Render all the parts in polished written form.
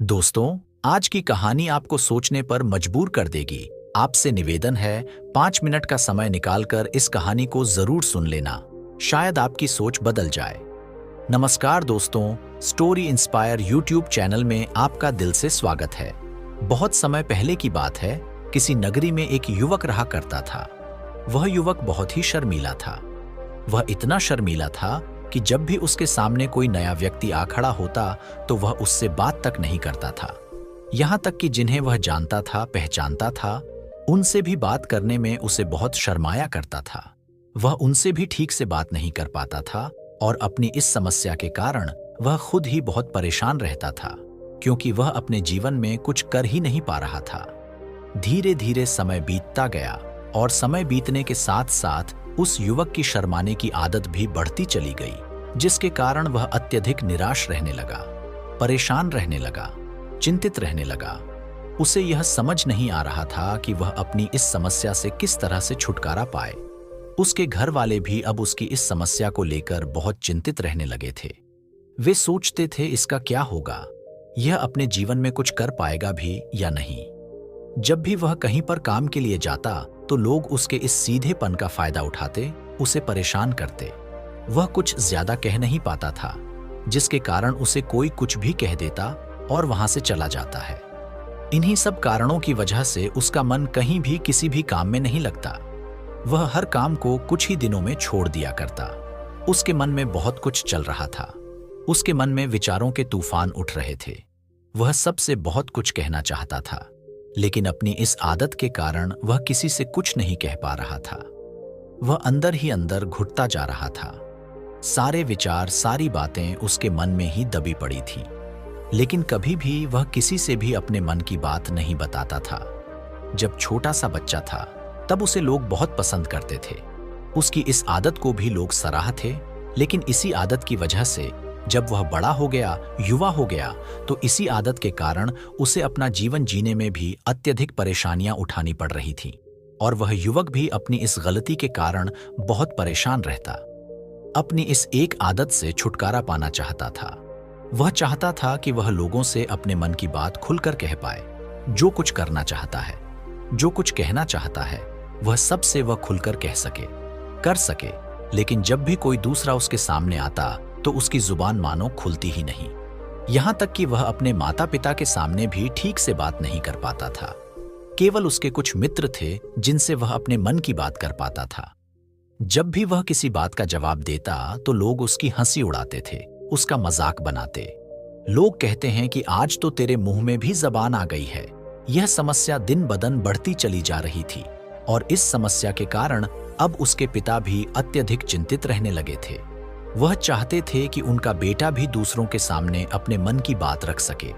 दोस्तों, आज की कहानी आपको सोचने पर मजबूर कर देगी। आपसे निवेदन है, 5 मिनट का समय निकालकर इस कहानी को जरूर सुन लेना। शायद आपकी सोच बदल जाए। नमस्कार दोस्तों, स्टोरी इंस्पायर यूट्यूब चैनल में आपका दिल से स्वागत है। बहुत समय पहले की बात है, किसी नगरी में एक युवक रहा करता था। वह युवक बहुत ही शर्मीला था। वह इतना शर्मीला था कि जब भी उसके सामने कोई नया व्यक्ति आ खड़ा होता तो वह उससे बात तक नहीं करता था। यहाँ तक कि जिन्हें वह जानता था, पहचानता था, उनसे भी बात करने में उसे बहुत शर्माया करता था। वह उनसे भी ठीक से बात नहीं कर पाता था और अपनी इस समस्या के कारण वह खुद ही बहुत परेशान रहता था, क्योंकि वह अपने जीवन में कुछ कर ही नहीं पा रहा था। धीरे धीरे समय बीतता गया और समय बीतने के साथ साथ उस युवक की शर्माने की आदत भी बढ़ती चली गई, जिसके कारण वह अत्यधिक निराश रहने लगा, परेशान रहने लगा, चिंतित रहने लगा। उसे यह समझ नहीं आ रहा था कि वह अपनी इस समस्या से किस तरह से छुटकारा पाए। उसके घर वाले भी अब उसकी इस समस्या को लेकर बहुत चिंतित रहने लगे थे। वे सोचते थे इसका क्या होगा, यह अपने जीवन में कुछ कर पाएगा भी या नहीं। जब भी वह कहीं पर काम के लिए जाता तो लोग उसके इस सीधेपन का फायदा उठाते, उसे परेशान करते। वह कुछ ज्यादा कह नहीं पाता था, जिसके कारण उसे कोई कुछ भी कह देता और वहां से चला जाता है। इन्हीं सब कारणों की वजह से उसका मन कहीं भी किसी भी काम में नहीं लगता। वह हर काम को कुछ ही दिनों में छोड़ दिया करता। उसके मन में बहुत कुछ चल रहा था। उसके मन में विचारों के तूफान उठ रहे थे। वह सबसे बहुत कुछ कहना चाहता था, लेकिन अपनी इस आदत के कारण वह किसी से कुछ नहीं कह पा रहा था। वह अंदर ही अंदर घुटता जा रहा था। सारे विचार, सारी बातें उसके मन में ही दबी पड़ी थी, लेकिन कभी भी वह किसी से भी अपने मन की बात नहीं बताता था। जब छोटा सा बच्चा था तब उसे लोग बहुत पसंद करते थे। उसकी इस आदत को भी लोग सराहते, लेकिन इसी आदत की वजह से जब वह बड़ा हो गया, युवा हो गया, तो इसी आदत के कारण उसे अपना जीवन जीने में भी अत्यधिक परेशानियां उठानी पड़ रही थीं, और वह युवक भी अपनी इस गलती के कारण बहुत परेशान रहता। अपनी इस एक आदत से छुटकारा पाना चाहता था। वह चाहता था कि वह लोगों से अपने मन की बात खुलकर कह पाए। जो कुछ करना चाहता है, जो कुछ कहना चाहता है, वह सबसे वह खुलकर कह सके, कर सके। लेकिन जब भी कोई दूसरा उसके सामने आता तो उसकी जुबान मानो खुलती ही नहीं। यहां तक कि वह अपने माता पिता के सामने भी ठीक से बात नहीं कर पाता था। केवल उसके कुछ मित्र थे जिनसे वह अपने मन की बात कर पाता था। जब भी वह किसी बात का जवाब देता तो लोग उसकी हंसी उड़ाते थे, उसका मजाक बनाते। लोग कहते हैं कि आज तो तेरे मुंह में भी जबान आ गई है। यह समस्या दिन बदन बढ़ती चली जा रही थी और इस समस्या के कारण अब उसके पिता भी अत्यधिक चिंतित रहने लगे थे। वह चाहते थे कि उनका बेटा भी दूसरों के सामने अपने मन की बात रख सके,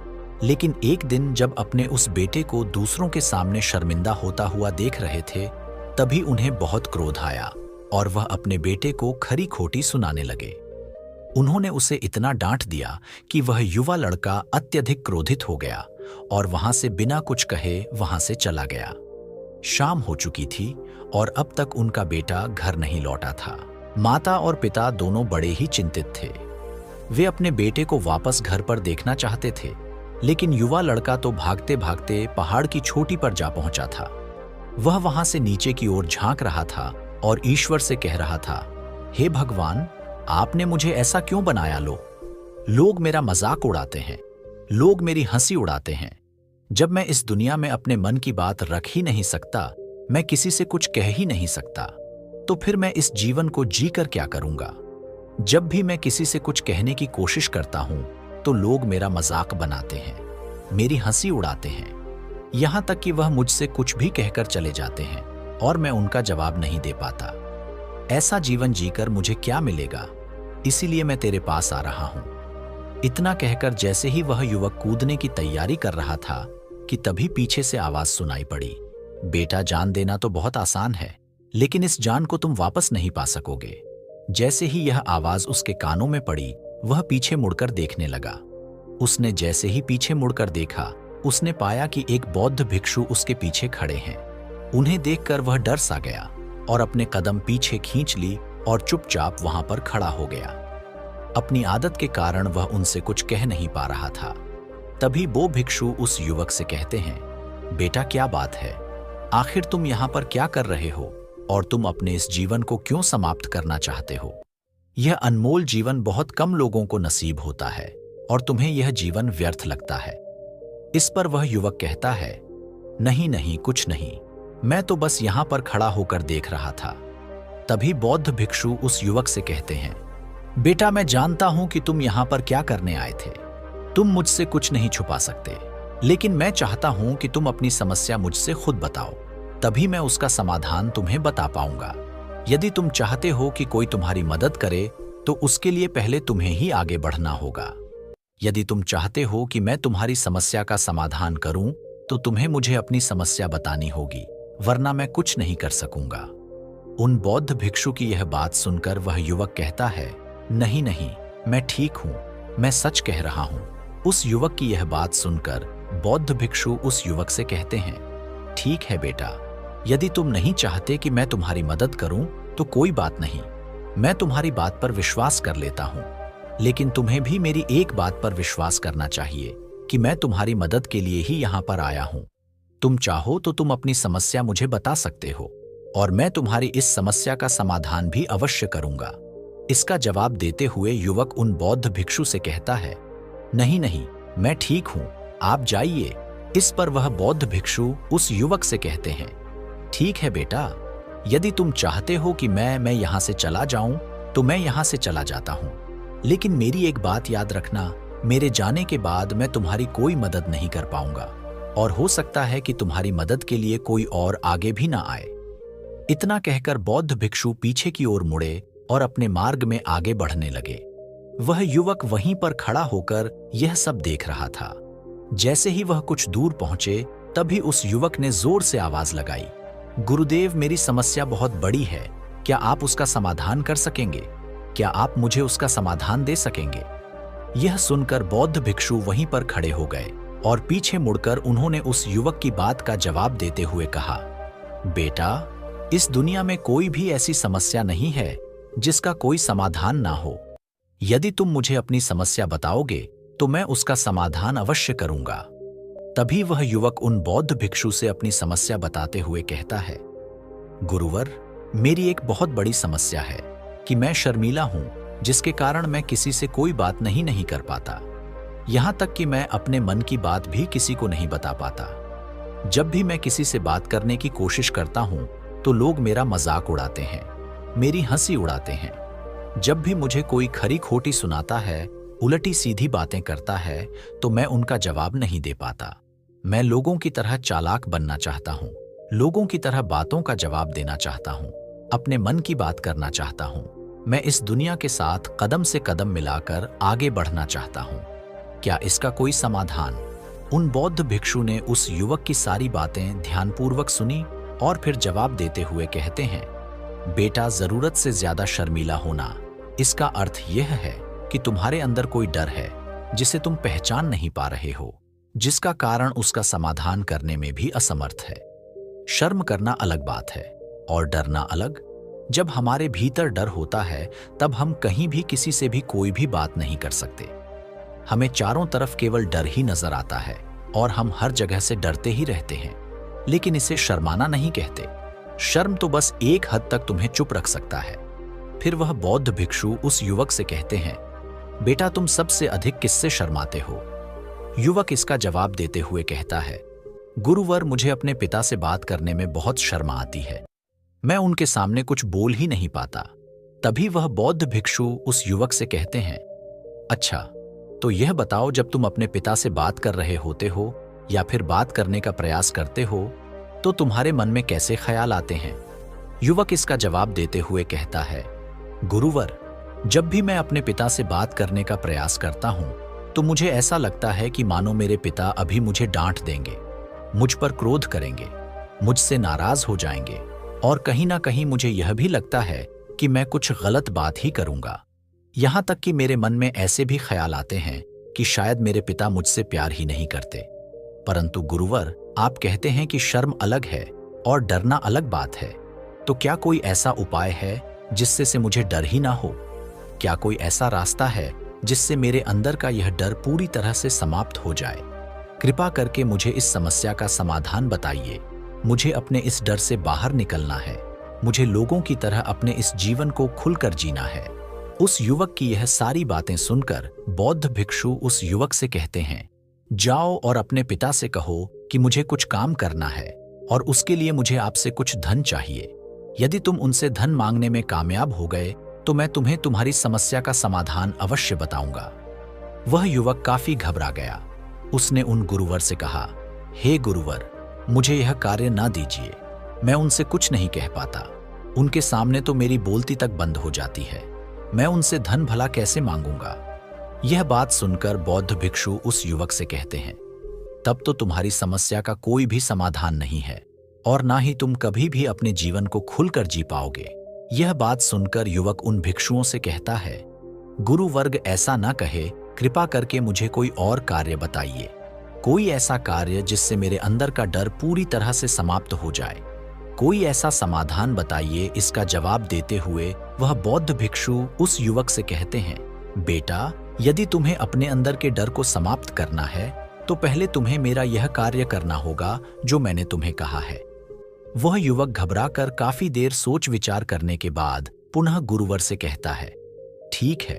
लेकिन एक दिन जब अपने उस बेटे को दूसरों के सामने शर्मिंदा होता हुआ देख रहे थे, तभी उन्हें बहुत क्रोध आया और वह अपने बेटे को खरी खोटी सुनाने लगे। उन्होंने उसे इतना डांट दिया कि वह युवा लड़का अत्यधिक क्रोधित हो गया और वहां से बिना कुछ कहे वहां से चला गया। शाम हो चुकी थी और अब तक उनका बेटा घर नहीं लौटा था। माता और पिता दोनों बड़े ही चिंतित थे। वे अपने बेटे को वापस घर पर देखना चाहते थे, लेकिन युवा लड़का तो भागते भागते पहाड़ की चोटी पर जा पहुंचा था। वह वहां से नीचे की ओर झांक रहा था और ईश्वर से कह रहा था, हे भगवान, आपने मुझे ऐसा क्यों बनाया? लोग मेरा मजाक उड़ाते हैं, लोग मेरी हंसी उड़ाते हैं। जब मैं इस दुनिया में अपने मन की बात रख ही नहीं सकता, मैं किसी से कुछ कह ही नहीं सकता, तो फिर मैं इस जीवन को जीकर क्या करूंगा? जब भी मैं किसी से कुछ कहने की कोशिश करता हूं तो लोग मेरा मजाक बनाते हैं, मेरी हंसी उड़ाते हैं। यहां तक कि वह मुझसे कुछ भी कहकर चले जाते हैं और मैं उनका जवाब नहीं दे पाता। ऐसा जीवन जीकर मुझे क्या मिलेगा? इसीलिए मैं तेरे पास आ रहा हूं। इतना कहकर जैसे ही वह युवक कूदने की तैयारी कर रहा था कि तभी पीछे से आवाज सुनाई पड़ी, बेटा, जान देना तो बहुत आसान है, लेकिन इस जान को तुम वापस नहीं पा सकोगे। जैसे ही यह आवाज उसके कानों में पड़ी, वह पीछे मुड़कर देखने लगा। उसने जैसे ही पीछे मुड़कर देखा, उसने पाया कि एक बौद्ध भिक्षु उसके पीछे खड़े हैं। उन्हें देखकर वह डर सा गया और अपने कदम पीछे खींच ली और चुपचाप वहां पर खड़ा हो गया। अपनी आदत के कारण वह उनसे कुछ कह नहीं पा रहा था। तभी वो भिक्षु उस युवक से कहते हैं, बेटा क्या बात है, आखिर तुम यहाँ पर क्या कर रहे हो और तुम अपने इस जीवन को क्यों समाप्त करना चाहते हो? यह अनमोल जीवन बहुत कम लोगों को नसीब होता है और तुम्हें यह जीवन व्यर्थ लगता है। इस पर वह युवक कहता है, नहीं नहीं, कुछ नहीं, मैं तो बस यहाँ पर खड़ा होकर देख रहा था। तभी बौद्ध भिक्षु उस युवक से कहते हैं, बेटा मैं जानता हूं कि तुम यहाँ पर क्या करने आए थे। तुम मुझसे कुछ नहीं छुपा सकते, लेकिन मैं चाहता हूं कि तुम अपनी समस्या मुझसे खुद बताओ, तभी मैं उसका समाधान तुम्हें बता पाऊंगा। यदि तुम चाहते हो कि कोई तुम्हारी मदद करे तो उसके लिए पहले तुम्हें ही आगे बढ़ना होगा। यदि तुम चाहते हो कि मैं तुम्हारी समस्या का समाधान करूं तो तुम्हें मुझे अपनी समस्या बतानी होगी, वरना मैं कुछ नहीं कर सकूंगा। उन बौद्ध भिक्षु की यह बात सुनकर वह युवक कहता है, नहीं नहीं, मैं ठीक हूं, मैं सच कह रहा हूं। उस युवक की यह बात सुनकर बौद्ध भिक्षु उस युवक से कहते हैं, ठीक है बेटा, यदि तुम नहीं चाहते कि मैं तुम्हारी मदद करूं तो कोई बात नहीं, मैं तुम्हारी बात पर विश्वास कर लेता हूं। लेकिन तुम्हें भी मेरी एक बात पर विश्वास करना चाहिए कि मैं तुम्हारी मदद के लिए ही यहाँ पर आया हूं। तुम चाहो तो तुम अपनी समस्या मुझे बता सकते हो और मैं तुम्हारी इस समस्या का समाधान भी अवश्य करूंगा। इसका जवाब देते हुए युवक उन बौद्ध भिक्षु से कहता है, नहीं नहीं, मैं ठीक हूं, आप जाइए। इस पर वह बौद्ध भिक्षु उस युवक से कहते हैं, ठीक है बेटा, यदि तुम चाहते हो कि मैं यहां से चला जाऊं तो मैं यहां से चला जाता हूं, लेकिन मेरी एक बात याद रखना, मेरे जाने के बाद मैं तुम्हारी कोई मदद नहीं कर पाऊंगा और हो सकता है कि तुम्हारी मदद के लिए कोई और आगे भी ना आए। इतना कहकर बौद्ध भिक्षु पीछे की ओर मुड़े और अपने मार्ग में आगे बढ़ने लगे। वह युवक वहीं पर खड़ा होकर यह सब देख रहा था। जैसे ही वह कुछ दूर पहुंचे तभी उस युवक ने जोर से आवाज लगाई, गुरुदेव, मेरी समस्या बहुत बड़ी है, क्या आप उसका समाधान कर सकेंगे? क्या आप मुझे उसका समाधान दे सकेंगे? यह सुनकर बौद्ध भिक्षु वहीं पर खड़े हो गए और पीछे मुड़कर उन्होंने उस युवक की बात का जवाब देते हुए कहा, बेटा, इस दुनिया में कोई भी ऐसी समस्या नहीं है जिसका कोई समाधान ना हो। यदि तुम मुझे अपनी समस्या बताओगे तो मैं उसका समाधान अवश्य करूंगा। तभी वह युवक उन बौद्ध भिक्षु से अपनी समस्या बताते हुए कहता है, गुरुवर, मेरी एक बहुत बड़ी समस्या है कि मैं शर्मीला हूं, जिसके कारण मैं किसी से कोई बात नहीं कर पाता। यहां तक कि मैं अपने मन की बात भी किसी को नहीं बता पाता। जब भी मैं किसी से बात करने की कोशिश करता हूं तो लोग मेरा मजाक उड़ाते हैं, मेरी हंसी उड़ाते हैं। जब भी मुझे कोई खरी खोटी सुनाता है, उलटी सीधी बातें करता है, तो मैं उनका जवाब नहीं दे पाता। मैं लोगों की तरह चालाक बनना चाहता हूं, लोगों की तरह बातों का जवाब देना चाहता हूं, अपने मन की बात करना चाहता हूं। मैं इस दुनिया के साथ कदम से कदम मिलाकर आगे बढ़ना चाहता हूं। क्या इसका कोई समाधान? उन बौद्ध भिक्षु ने उस युवक की सारी बातें ध्यानपूर्वक सुनी और फिर जवाब देते हुए कहते हैं, बेटा, जरूरत से ज्यादा शर्मीला होना, इसका अर्थ यह है कि तुम्हारे अंदर कोई डर है जिसे तुम पहचान नहीं पा रहे हो, जिसका कारण उसका समाधान करने में भी असमर्थ है। शर्म करना अलग बात है और डरना अलग। जब हमारे भीतर डर होता है तब हम कहीं भी किसी से भी कोई भी बात नहीं कर सकते। हमें चारों तरफ केवल डर ही नजर आता है और हम हर जगह से डरते ही रहते हैं, लेकिन इसे शर्माना नहीं कहते। शर्म तो बस एक हद तक तुम्हें चुप रख सकता है। फिर वह बौद्ध भिक्षु उस युवक से कहते हैं, बेटा, तुम सबसे अधिक किससे शर्माते हो? युवक इसका जवाब देते हुए कहता है, गुरुवर, मुझे अपने पिता से बात करने में बहुत शर्म आती है, मैं उनके सामने कुछ बोल ही नहीं पाता। तभी वह बौद्ध भिक्षु उस युवक से कहते हैं, अच्छा, तो यह बताओ, जब तुम अपने पिता से बात कर रहे होते हो या फिर बात करने का प्रयास करते हो तो तुम्हारे मन में कैसे ख्याल आते हैं? युवक इसका जवाब देते हुए कहता है, गुरुवर, जब भी मैं अपने पिता से बात करने का प्रयास करता हूं तो मुझे ऐसा लगता है कि मानो मेरे पिता अभी मुझे डांट देंगे, मुझ पर क्रोध करेंगे, मुझसे नाराज हो जाएंगे और कहीं ना कहीं मुझे यह भी लगता है कि मैं कुछ गलत बात ही करूंगा। यहां तक कि मेरे मन में ऐसे भी ख्याल आते हैं कि शायद मेरे पिता मुझसे प्यार ही नहीं करते। परंतु गुरुवर, आप कहते हैं कि शर्म अलग है और डरना अलग बात है, तो क्या कोई ऐसा उपाय है जिससे से मुझे डर ही ना हो? क्या कोई ऐसा रास्ता है जिससे मेरे अंदर का यह डर पूरी तरह से समाप्त हो जाए? कृपा करके मुझे इस समस्या का समाधान बताइए। मुझे अपने इस डर से बाहर निकलना है। मुझे लोगों की तरह अपने इस जीवन को खुलकर जीना है। उस युवक की यह सारी बातें सुनकर बौद्ध भिक्षु उस युवक से कहते हैं, जाओ और अपने पिता से कहो कि मुझे कुछ काम करना है और उसके लिए मुझे आपसे कुछ धन चाहिए। यदि तुम उनसे धन मांगने में कामयाब हो गए तो मैं तुम्हें तुम्हारी समस्या का समाधान अवश्य बताऊंगा। वह युवक काफी घबरा गया। उसने उन गुरुवर से कहा, हे गुरुवर, मुझे यह कार्य ना दीजिए। मैं उनसे कुछ नहीं कह पाता। उनके सामने तो मेरी बोलती तक बंद हो जाती है। मैं उनसे धन भला कैसे मांगूंगा? यह बात सुनकर बौद्ध भिक्षु उस युवक से कहते हैं, तब तो तुम्हारी समस्या का कोई भी समाधान नहीं है और ना ही तुम कभी भी अपने जीवन को खुलकर जी पाओगे। यह बात सुनकर युवक उन भिक्षुओं से कहता है, गुरु वर्ग ऐसा ना कहे, कृपा करके मुझे कोई और कार्य बताइए। कोई ऐसा कार्य जिससे मेरे अंदर का डर पूरी तरह से समाप्त हो जाए। कोई ऐसा समाधान बताइए। इसका जवाब देते हुए वह बौद्ध भिक्षु उस युवक से कहते हैं, बेटा, यदि तुम्हें अपने अंदर के डर को समाप्त करना है तो पहले तुम्हें मेरा यह कार्य करना होगा जो मैंने तुम्हें कहा है। वह युवक घबराकर काफी देर सोच विचार करने के बाद पुनः गुरुवर से कहता है, ठीक है,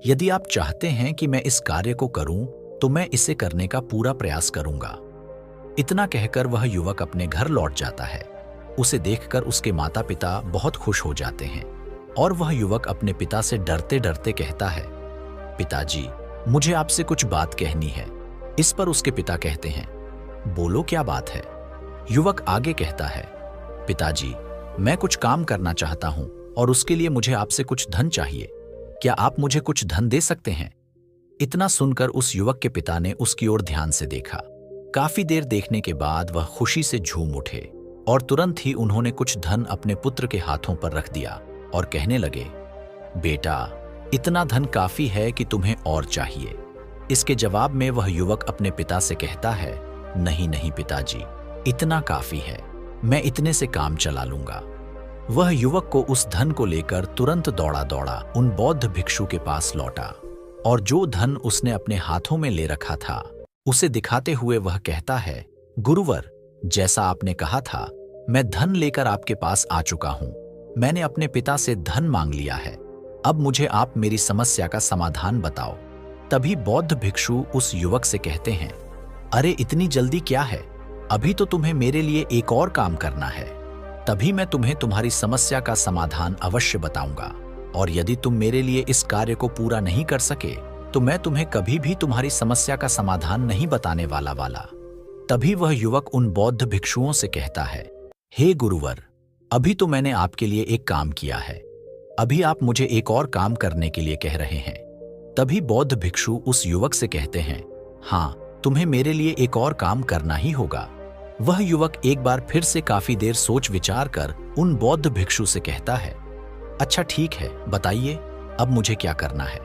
यदि आप चाहते हैं कि मैं इस कार्य को करूं तो मैं इसे करने का पूरा प्रयास करूंगा। इतना कहकर वह युवक अपने घर लौट जाता है। उसे देखकर उसके माता पिता बहुत खुश हो जाते हैं और वह युवक अपने पिता से डरते डरते कहता है, पिताजी, मुझे आपसे कुछ बात कहनी है। इस पर उसके पिता कहते हैं, बोलो क्या बात है? युवक आगे कहता है, पिताजी, मैं कुछ काम करना चाहता हूं और उसके लिए मुझे आपसे कुछ धन चाहिए। क्या आप मुझे कुछ धन दे सकते हैं? इतना सुनकर उस युवक के पिता ने उसकी ओर ध्यान से देखा। काफी देर देखने के बाद वह खुशी से झूम उठे और तुरंत ही उन्होंने कुछ धन अपने पुत्र के हाथों पर रख दिया और कहने लगे, बेटा, इतना धन काफी है कि तुम्हें और चाहिए? इसके जवाब में वह युवक अपने पिता से कहता है, नहीं नहीं पिताजी, इतना काफी है, मैं इतने से काम चला लूंगा। वह युवक को उस धन को लेकर तुरंत दौड़ा दौड़ा उन बौद्ध भिक्षु के पास लौटा और जो धन उसने अपने हाथों में ले रखा था उसे दिखाते हुए वह कहता है, गुरुवर, जैसा आपने कहा था, मैं धन लेकर आपके पास आ चुका हूं। मैंने अपने पिता से धन मांग लिया है। अब मुझे आप मेरी समस्या का समाधान बताओ। तभी बौद्ध भिक्षु उस युवक से कहते हैं, अरे इतनी जल्दी क्या है? अभी तो तुम्हें मेरे लिए एक और काम करना है। तभी मैं तुम्हें तुम्हारी समस्या का समाधान अवश्य बताऊंगा और यदि तुम मेरे लिए इस कार्य को पूरा नहीं कर सके तो मैं तुम्हें कभी भी तुम्हारी समस्या का समाधान नहीं बताने वाला। तभी वह युवक उन बौद्ध भिक्षुओं से कहता है, हे गुरुवर, अभी तो मैंने आपके लिए एक काम किया है, अभी आप मुझे एक और काम करने के लिए कह रहे हैं। तभी बौद्ध भिक्षु उस युवक से कहते हैं, हाँ, तुम्हें मेरे लिए एक और काम करना ही होगा। वह युवक एक बार फिर से काफी देर सोच विचार कर उन बौद्ध भिक्षु से कहता है, अच्छा ठीक है, बताइए अब मुझे क्या करना है?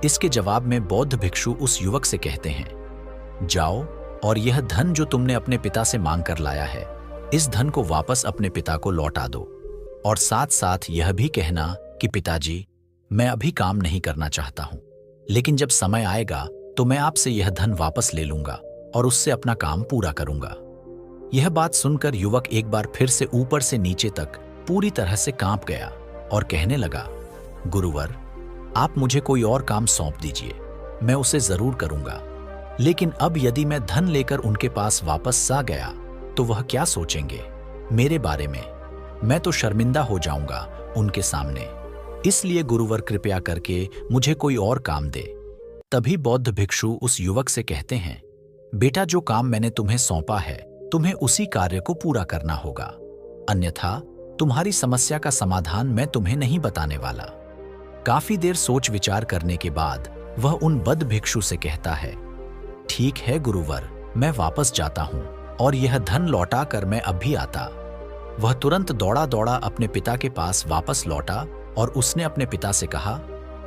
इसके जवाब में बौद्ध भिक्षु उस युवक से कहते हैं, जाओ और यह धन जो तुमने अपने पिता से मांग कर लाया है, इस धन को वापस अपने पिता को लौटा दो और साथ साथ यह भी कहना कि पिताजी, मैं अभी काम नहीं करना चाहता हूं, लेकिन जब समय आएगा तो मैं आपसे यह धन वापस ले लूंगा और उससे अपना काम पूरा करूंगा। यह बात सुनकर युवक एक बार फिर से ऊपर से नीचे तक पूरी तरह से कांप गया और कहने लगा, गुरुवर, आप मुझे कोई और काम सौंप दीजिए, मैं उसे जरूर करूंगा। लेकिन अब यदि मैं धन लेकर उनके पास वापस आ गया तो वह क्या सोचेंगे मेरे बारे में? मैं तो शर्मिंदा हो जाऊंगा उनके सामने। इसलिए गुरुवर, कृपया करके मुझे कोई और काम दे। तभी बौद्ध भिक्षु उस युवक से कहते हैं, बेटा, जो काम मैंने तुम्हें सौंपा है तुम्हें उसी कार्य को पूरा करना होगा, अन्यथा तुम्हारी समस्या का समाधान मैं तुम्हें नहीं बताने वाला। काफी देर सोच विचार करने के बाद वह उन बद्ध भिक्षु से कहता है, ठीक है गुरुवर, मैं वापस जाता हूं और यह धन लौटा कर मैं अब भी आता। वह तुरंत दौड़ा दौड़ा अपने पिता के पास वापस लौटा और उसने अपने पिता से कहा,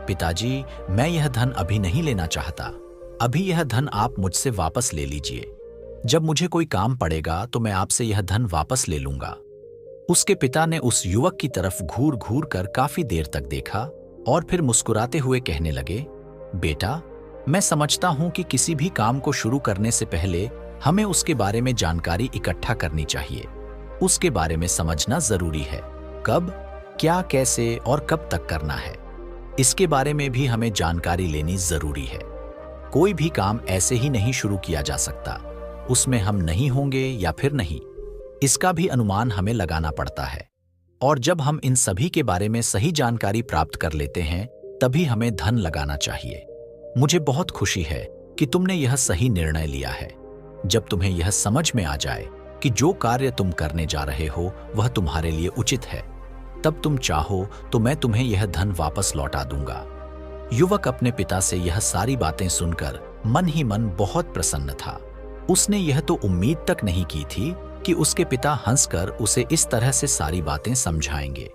पिताजी, मैं यह धन अभी नहीं लेना चाहता, अभी यह धन आप मुझसे वापस ले लीजिए। जब मुझे कोई काम पड़ेगा तो मैं आपसे यह धन वापस ले लूंगा। उसके पिता ने उस युवक की तरफ घूर घूर कर काफी देर तक देखा और फिर मुस्कुराते हुए कहने लगे, बेटा, मैं समझता हूं कि किसी भी काम को शुरू करने से पहले हमें उसके बारे में जानकारी इकट्ठा करनी चाहिए। उसके बारे में समझना जरूरी है। कब, क्या, कैसे और कब तक करना है, इसके बारे में भी हमें जानकारी लेनी जरूरी है। कोई भी काम ऐसे ही नहीं शुरू किया जा सकता। उसमें हम नहीं होंगे या फिर नहीं, इसका भी अनुमान हमें लगाना पड़ता है। और जब हम इन सभी के बारे में सही जानकारी प्राप्त कर लेते हैं, तभी हमें धन लगाना चाहिए। मुझे बहुत खुशी है कि तुमने यह सही निर्णय लिया है। जब तुम्हें यह समझ में आ जाए कि जो कार्य तुम करने जा रहे हो वह तुम्हारे लिए उचित है, तब तुम चाहो तो मैं तुम्हें यह धन वापस लौटा दूंगा। युवक अपने पिता से यह सारी बातें सुनकर मन ही मन बहुत प्रसन्न था। उसने यह तो उम्मीद तक नहीं की थी कि उसके पिता हंसकर उसे इस तरह से सारी बातें समझाएंगे।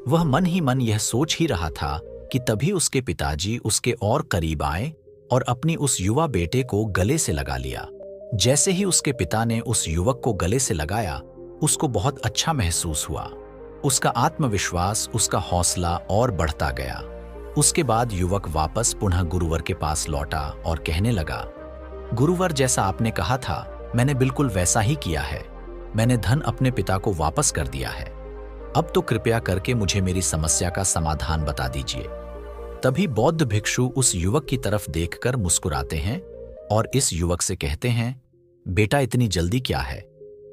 वह मन ही मन यह सोच ही रहा था कि तभी उसके पिताजी उसके और करीब आए और अपनी उस युवा बेटे को गले से लगा लिया। जैसे ही उसके पिता ने उस युवक को गले से लगाया, उसको बहुत अच्छा महसूस हुआ। उसका आत्मविश्वास, उसका हौसला और बढ़ता गया। उसके बाद युवक वापस पुनः गुरुवर के पास लौटा और कहने लगा, गुरुवर, जैसा आपने कहा था मैंने बिल्कुल वैसा ही किया है। मैंने धन अपने पिता को वापस कर दिया है। अब तो कृपया करके मुझे मेरी समस्या का समाधान बता दीजिए। तभी बौद्ध भिक्षु उस युवक की तरफ देखकर मुस्कुराते हैं और इस युवक से कहते हैं, बेटा, इतनी जल्दी क्या है?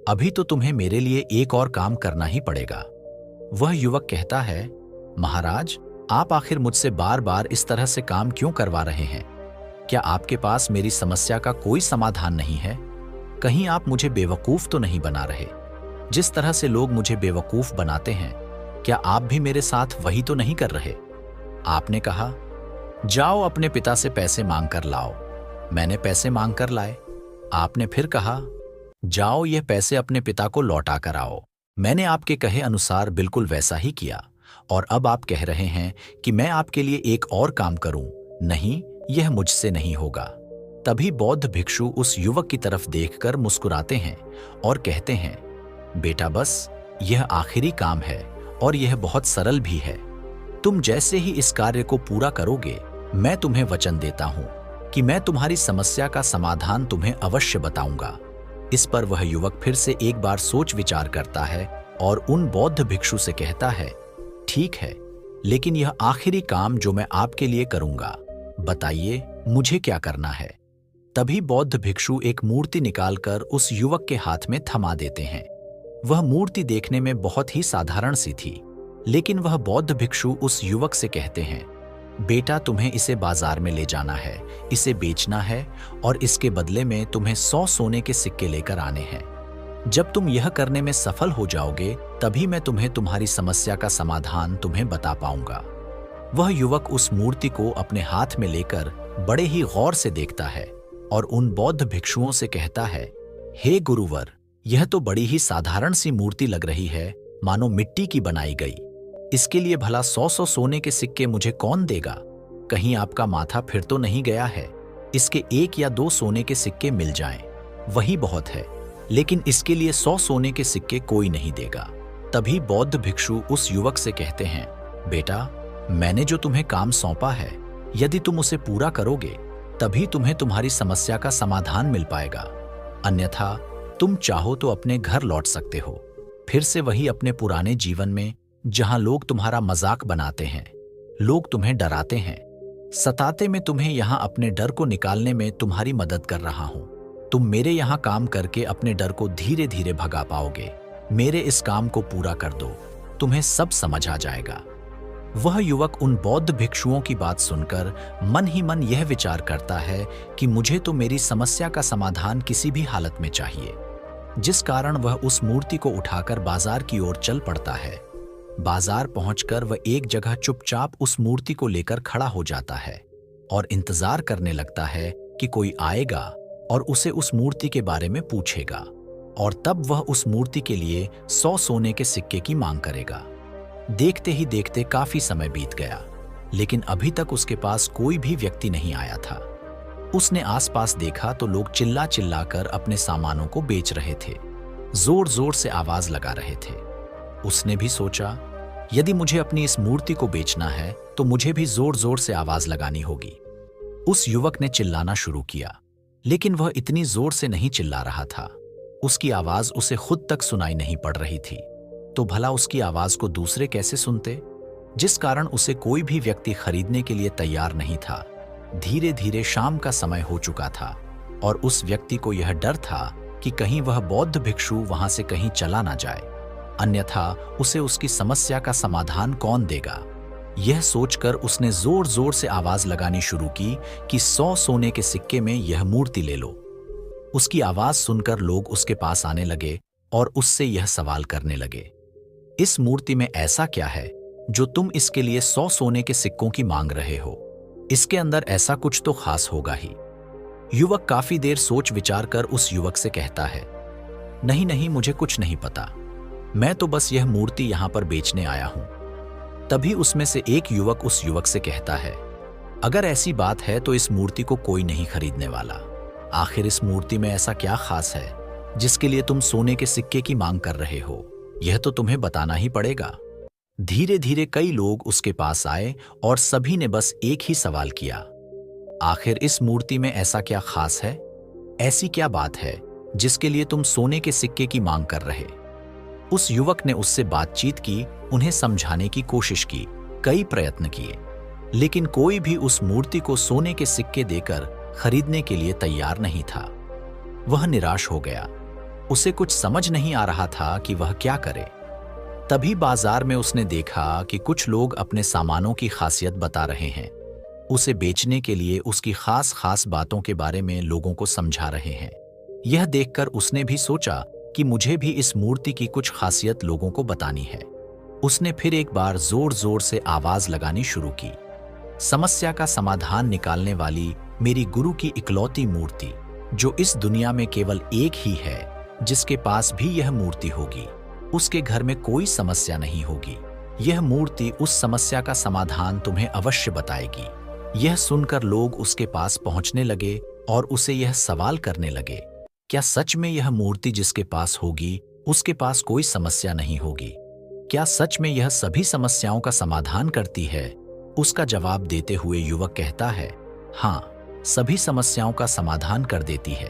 अभी तो तुम्हें मेरे लिए एक और काम करना ही पड़ेगा। वह युवक कहता है, महाराज, आप आखिर मुझसे बार बार इस तरह से काम क्यों करवा रहे हैं? क्या आपके पास मेरी समस्या का कोई समाधान नहीं है? कहीं आप मुझे बेवकूफ तो नहीं बना रहे? जिस तरह से लोग मुझे बेवकूफ बनाते हैं, क्या आप भी मेरे साथ वही तो नहीं कर रहे? आपने कहा, जाओ अपने पिता से पैसे मांग कर लाओ। मैंने पैसे मांग कर लाए। आपने फिर कहा, जाओ यह पैसे अपने पिता को लौटा कर आओ। मैंने आपके कहे अनुसार बिल्कुल वैसा ही किया। और अब आप कह रहे हैं कि मैं आपके लिए एक और काम करूं। नहीं, यह मुझसे नहीं होगा। तभी बौद्ध भिक्षु उस युवक की तरफ देखकर मुस्कुराते हैं और कहते हैं, बेटा, बस यह आखिरी काम है और यह बहुत सरल भी है। तुम जैसे ही इस कार्य को पूरा करोगे, मैं तुम्हें वचन देता हूं कि मैं तुम्हारी समस्या का समाधान तुम्हें अवश्य बताऊंगा। इस पर वह युवक फिर से एक बार सोच विचार करता है और उन बौद्ध भिक्षु से कहता है, ठीक है, लेकिन यह आखिरी काम जो मैं आपके लिए करूंगा, बताइए मुझे क्या करना है? तभी बौद्ध भिक्षु एक मूर्ति निकालकर उस युवक के हाथ में थमा देते हैं। वह मूर्ति देखने में बहुत ही साधारण सी थी, लेकिन वह बौद्ध भिक्षु उस युवक से कहते हैं, बेटा, तुम्हें इसे बाजार में ले जाना है, इसे बेचना है और इसके बदले में तुम्हें 100 सोने के सिक्के लेकर आने हैं। जब तुम यह करने में सफल हो जाओगे, तभी मैं तुम्हें तुम्हारी समस्या का समाधान तुम्हें बता पाऊंगा। वह युवक उस मूर्ति को अपने हाथ में लेकर बड़े ही गौर से देखता है और उन बौद्ध भिक्षुओं से कहता है, हे गुरुवर, यह तो बड़ी ही साधारण सी मूर्ति लग रही है, मानो मिट्टी की बनाई गई। इसके लिए भला 100 सोने के सिक्के मुझे कौन देगा? कहीं आपका माथा फिर तो नहीं गया है? इसके 1 या 2 सोने के सिक्के मिल जाएं, वही बहुत है, लेकिन इसके लिए 100 सोने के सिक्के कोई नहीं देगा। तभी बौद्ध भिक्षु उस युवक से कहते हैं, बेटा, मैंने जो तुम्हें काम सौंपा है, यदि तुम उसे पूरा करोगे, तभी तुम्हें तुम्हारी समस्या का समाधान मिल पाएगा। अन्यथा तुम चाहो तो अपने घर लौट सकते हो, फिर से वही अपने पुराने जीवन में, जहां लोग तुम्हारा मजाक बनाते हैं, लोग तुम्हें डराते हैं, सताते। मैं तुम्हें यहां अपने डर को निकालने में तुम्हारी मदद कर रहा हूं। तुम मेरे यहां काम करके अपने डर को धीरे धीरे भगा पाओगे। मेरे इस काम को पूरा कर दो, तुम्हें सब समझ आ जाएगा। वह युवक उन बौद्ध भिक्षुओं की बात सुनकर मन ही मन यह विचार करता है कि मुझे तो मेरी समस्या का समाधान किसी भी हालत में चाहिए, जिस कारण वह उस मूर्ति को उठाकर बाजार की ओर चल पड़ता है। बाजार पहुंचकर वह एक जगह चुपचाप उस मूर्ति को लेकर खड़ा हो जाता है और इंतजार करने लगता है कि कोई आएगा और उसे उस मूर्ति के बारे में पूछेगा, और तब वह उस मूर्ति के लिए 100 सोने के सिक्के की मांग करेगा। देखते ही देखते काफी समय बीत गया, लेकिन अभी तक उसके पास कोई भी व्यक्ति नहीं आया था। उसने आसपास देखा तो लोग चिल्ला चिल्लाकर अपने सामानों को बेच रहे थे, जोर जोर से आवाज लगा रहे थे। उसने भी सोचा, यदि मुझे अपनी इस मूर्ति को बेचना है तो मुझे भी जोर जोर से आवाज लगानी होगी। उस युवक ने चिल्लाना शुरू किया, लेकिन वह इतनी जोर से नहीं चिल्ला रहा था। उसकी आवाज उसे खुद तक सुनाई नहीं पड़ रही थी। तो भला उसकी आवाज को दूसरे कैसे सुनते, जिस कारण उसे कोई भी व्यक्ति खरीदने के लिए तैयार नहीं था। धीरे धीरे शाम का समय हो चुका था और उस व्यक्ति को यह डर था कि कहीं वह बौद्ध भिक्षु वहां से कहीं चला ना जाए, अन्यथा उसे उसकी समस्या का समाधान कौन देगा। यह सोचकर उसने जोर जोर से आवाज लगानी शुरू की कि 100 सोने के सिक्के में यह मूर्ति ले लो। उसकी आवाज सुनकर लोग उसके पास आने लगे और उससे यह सवाल करने लगे, इस मूर्ति में ऐसा क्या है जो तुम इसके लिए 100 सोने के सिक्कों की मांग रहे हो? इसके अंदर ऐसा कुछ तो खास होगा ही। युवक काफी देर सोच विचार कर उस युवक से कहता है, नहीं नहीं, मुझे कुछ नहीं पता, मैं तो बस यह मूर्ति यहां पर बेचने आया हूं। तभी उसमें से एक युवक उस युवक से कहता है, अगर ऐसी बात है तो इस मूर्ति को कोई नहीं खरीदने वाला। आखिर इस मूर्ति में ऐसा क्या खास है जिसके लिए तुम सोने के सिक्के की मांग कर रहे हो? यह तो तुम्हें बताना ही पड़ेगा। धीरे धीरे कई लोग उसके पास आए और सभी ने बस एक ही सवाल किया, आखिर इस मूर्ति में ऐसा क्या खास है? ऐसी क्या बात है जिसके लिए तुम सोने के सिक्के की मांग कर रहे? उस युवक ने उससे बातचीत की, उन्हें समझाने की कोशिश की, कई प्रयत्न किए, लेकिन कोई भी उस मूर्ति को सोने के सिक्के देकर खरीदने के लिए तैयार नहीं था। वह निराश हो गया। उसे कुछ समझ नहीं आ रहा था कि वह क्या करे। तभी बाजार में उसने देखा कि कुछ लोग अपने सामानों की खासियत बता रहे हैं। उसे बेचने के लिए उसकी खास खास बातों के बारे में लोगों को समझा रहे हैं। यह देखकर उसने भी सोचा कि मुझे भी इस मूर्ति की कुछ खासियत लोगों को बतानी है। उसने फिर एक बार जोर जोर से आवाज लगानी शुरू की, समस्या का समाधान निकालने वाली मेरी गुरु की इकलौती मूर्ति, जो इस दुनिया में केवल एक ही है, जिसके पास भी यह मूर्ति होगी उसके घर में कोई समस्या नहीं होगी। यह मूर्ति उस समस्या का समाधान तुम्हें अवश्य बताएगी। यह सुनकर लोग उसके पास पहुंचने लगे और उसे यह सवाल करने लगे, क्या सच में यह मूर्ति जिसके पास होगी उसके पास कोई समस्या नहीं होगी? क्या सच में यह सभी समस्याओं का समाधान करती है? उसका जवाब देते हुए युवक कहता है, हाँ, सभी समस्याओं का समाधान कर देती है।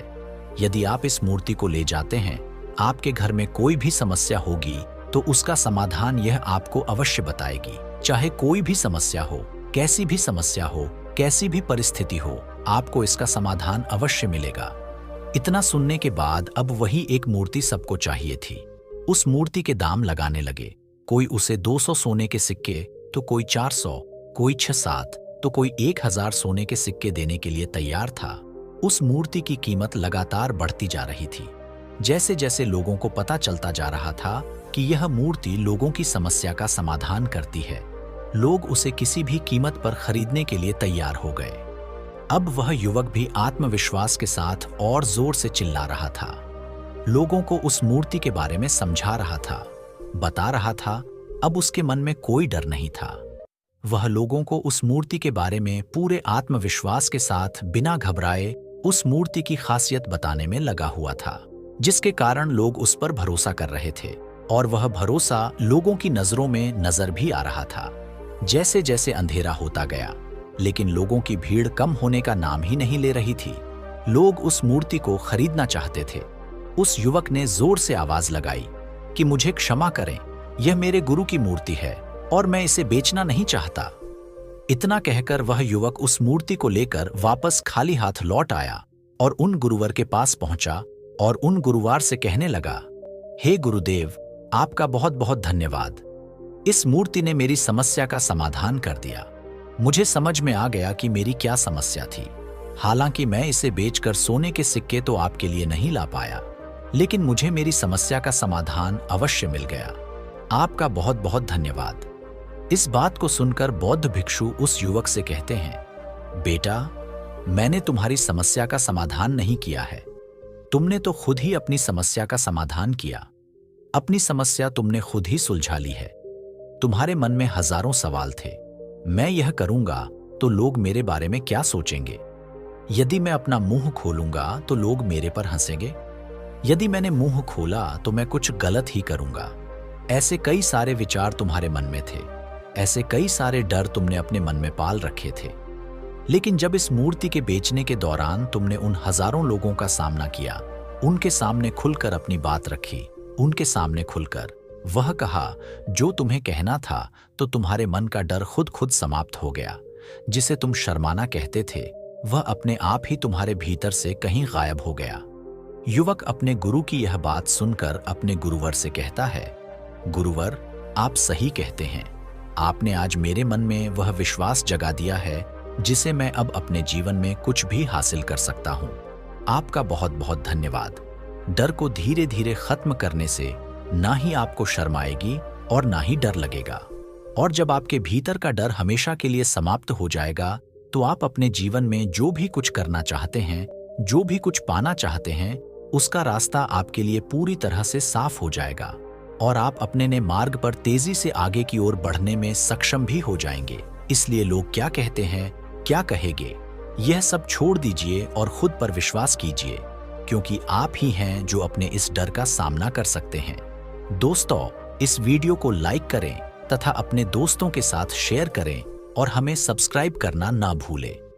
यदि आप इस मूर्ति को ले जाते हैं, आपके घर में कोई भी समस्या होगी तो उसका समाधान यह आपको अवश्य बताएगी। चाहे कोई भी समस्या हो, कैसी भी समस्या हो, कैसी भी परिस्थिति हो, आपको इसका समाधान अवश्य मिलेगा। इतना सुनने के बाद अब वही एक मूर्ति सबको चाहिए थी। उस मूर्ति के दाम लगाने लगे। कोई उसे 200 सोने के सिक्के, तो कोई 400, कोई 6-7, तो कोई 1000 सोने के सिक्के देने के लिए तैयार था। उस मूर्ति की कीमत लगातार बढ़ती जा रही थी। जैसे जैसे लोगों को पता चलता जा रहा था कि यह मूर्ति लोगों की समस्या का समाधान करती है, लोग उसे किसी भी कीमत पर खरीदने के लिए तैयार हो गए। अब वह युवक भी आत्मविश्वास के साथ और जोर से चिल्ला रहा था, लोगों को उस मूर्ति के बारे में समझा रहा था, बता रहा था। अब उसके मन में कोई डर नहीं था। वह लोगों को उस मूर्ति के बारे में पूरे आत्मविश्वास के साथ बिना घबराए उस मूर्ति की खासियत बताने में लगा हुआ था, जिसके कारण लोग उस पर भरोसा कर रहे थे और वह भरोसा लोगों की नजरों में नजर भी आ रहा था। जैसे जैसे अंधेरा होता गया, लेकिन लोगों की भीड़ कम होने का नाम ही नहीं ले रही थी। लोग उस मूर्ति को खरीदना चाहते थे। उस युवक ने जोर से आवाज लगाई कि मुझे क्षमा करें, यह मेरे गुरु की मूर्ति है और मैं इसे बेचना नहीं चाहता। इतना कहकर वह युवक उस मूर्ति को लेकर वापस खाली हाथ लौट आया और उन गुरुवर के पास पहुंचा और उन गुरुवार से कहने लगा, हे गुरुदेव, आपका बहुत बहुत धन्यवाद। इस मूर्ति ने मेरी समस्या का समाधान कर दिया। मुझे समझ में आ गया कि मेरी क्या समस्या थी। हालांकि मैं इसे बेचकर सोने के सिक्के तो आपके लिए नहीं ला पाया, लेकिन मुझे मेरी समस्या का समाधान अवश्य मिल गया। आपका बहुत बहुत धन्यवाद। इस बात को सुनकर बौद्ध भिक्षु उस युवक से कहते हैं, बेटा, मैंने तुम्हारी समस्या का समाधान नहीं किया है, तुमने तो खुद ही अपनी समस्या का समाधान किया। अपनी समस्या तुमने खुद ही सुलझा ली है। तुम्हारे मन में हजारों सवाल थे। मैं यह करूंगा तो लोग मेरे बारे में क्या सोचेंगे? यदि मैं अपना मुंह खोलूंगा तो लोग मेरे पर हंसेंगे। यदि मैंने मुंह खोला तो मैं कुछ गलत ही करूंगा। ऐसे कई सारे विचार तुम्हारे मन में थे। ऐसे कई सारे डर तुमने अपने मन में पाल रखे थे। लेकिन जब इस मूर्ति के बेचने के दौरान तुमने उन हजारों लोगों का सामना किया, उनके सामने खुलकर अपनी बात रखी, उनके सामने खुलकर वह कहा जो तुम्हें कहना था, तो तुम्हारे मन का डर खुद खुद समाप्त हो गया। जिसे तुम शर्माना कहते थे, वह अपने आप ही तुम्हारे भीतर से कहीं गायब हो गया। युवक अपने गुरु की यह बात सुनकर अपने गुरुवर से कहता है, गुरुवर, आप सही कहते हैं। आपने आज मेरे मन में वह विश्वास जगा दिया है जिसे मैं अब अपने जीवन में कुछ भी हासिल कर सकता हूँ। आपका बहुत बहुत धन्यवाद। डर को धीरे धीरे खत्म करने से ना ही आपको शर्म आएगी और ना ही डर लगेगा। और जब आपके भीतर का डर हमेशा के लिए समाप्त हो जाएगा, तो आप अपने जीवन में जो भी कुछ करना चाहते हैं, जो भी कुछ पाना चाहते हैं, उसका रास्ता आपके लिए पूरी तरह से साफ हो जाएगा और आप अपने नए मार्ग पर तेजी से आगे की ओर बढ़ने में सक्षम भी हो जाएंगे। इसलिए लोग क्या कहते हैं, क्या कहेंगे, यह सब छोड़ दीजिए और खुद पर विश्वास कीजिए, क्योंकि आप ही हैं जो अपने इस डर का सामना कर सकते हैं। दोस्तों, इस वीडियो को लाइक करें तथा अपने दोस्तों के साथ शेयर करें और हमें सब्सक्राइब करना ना भूलें।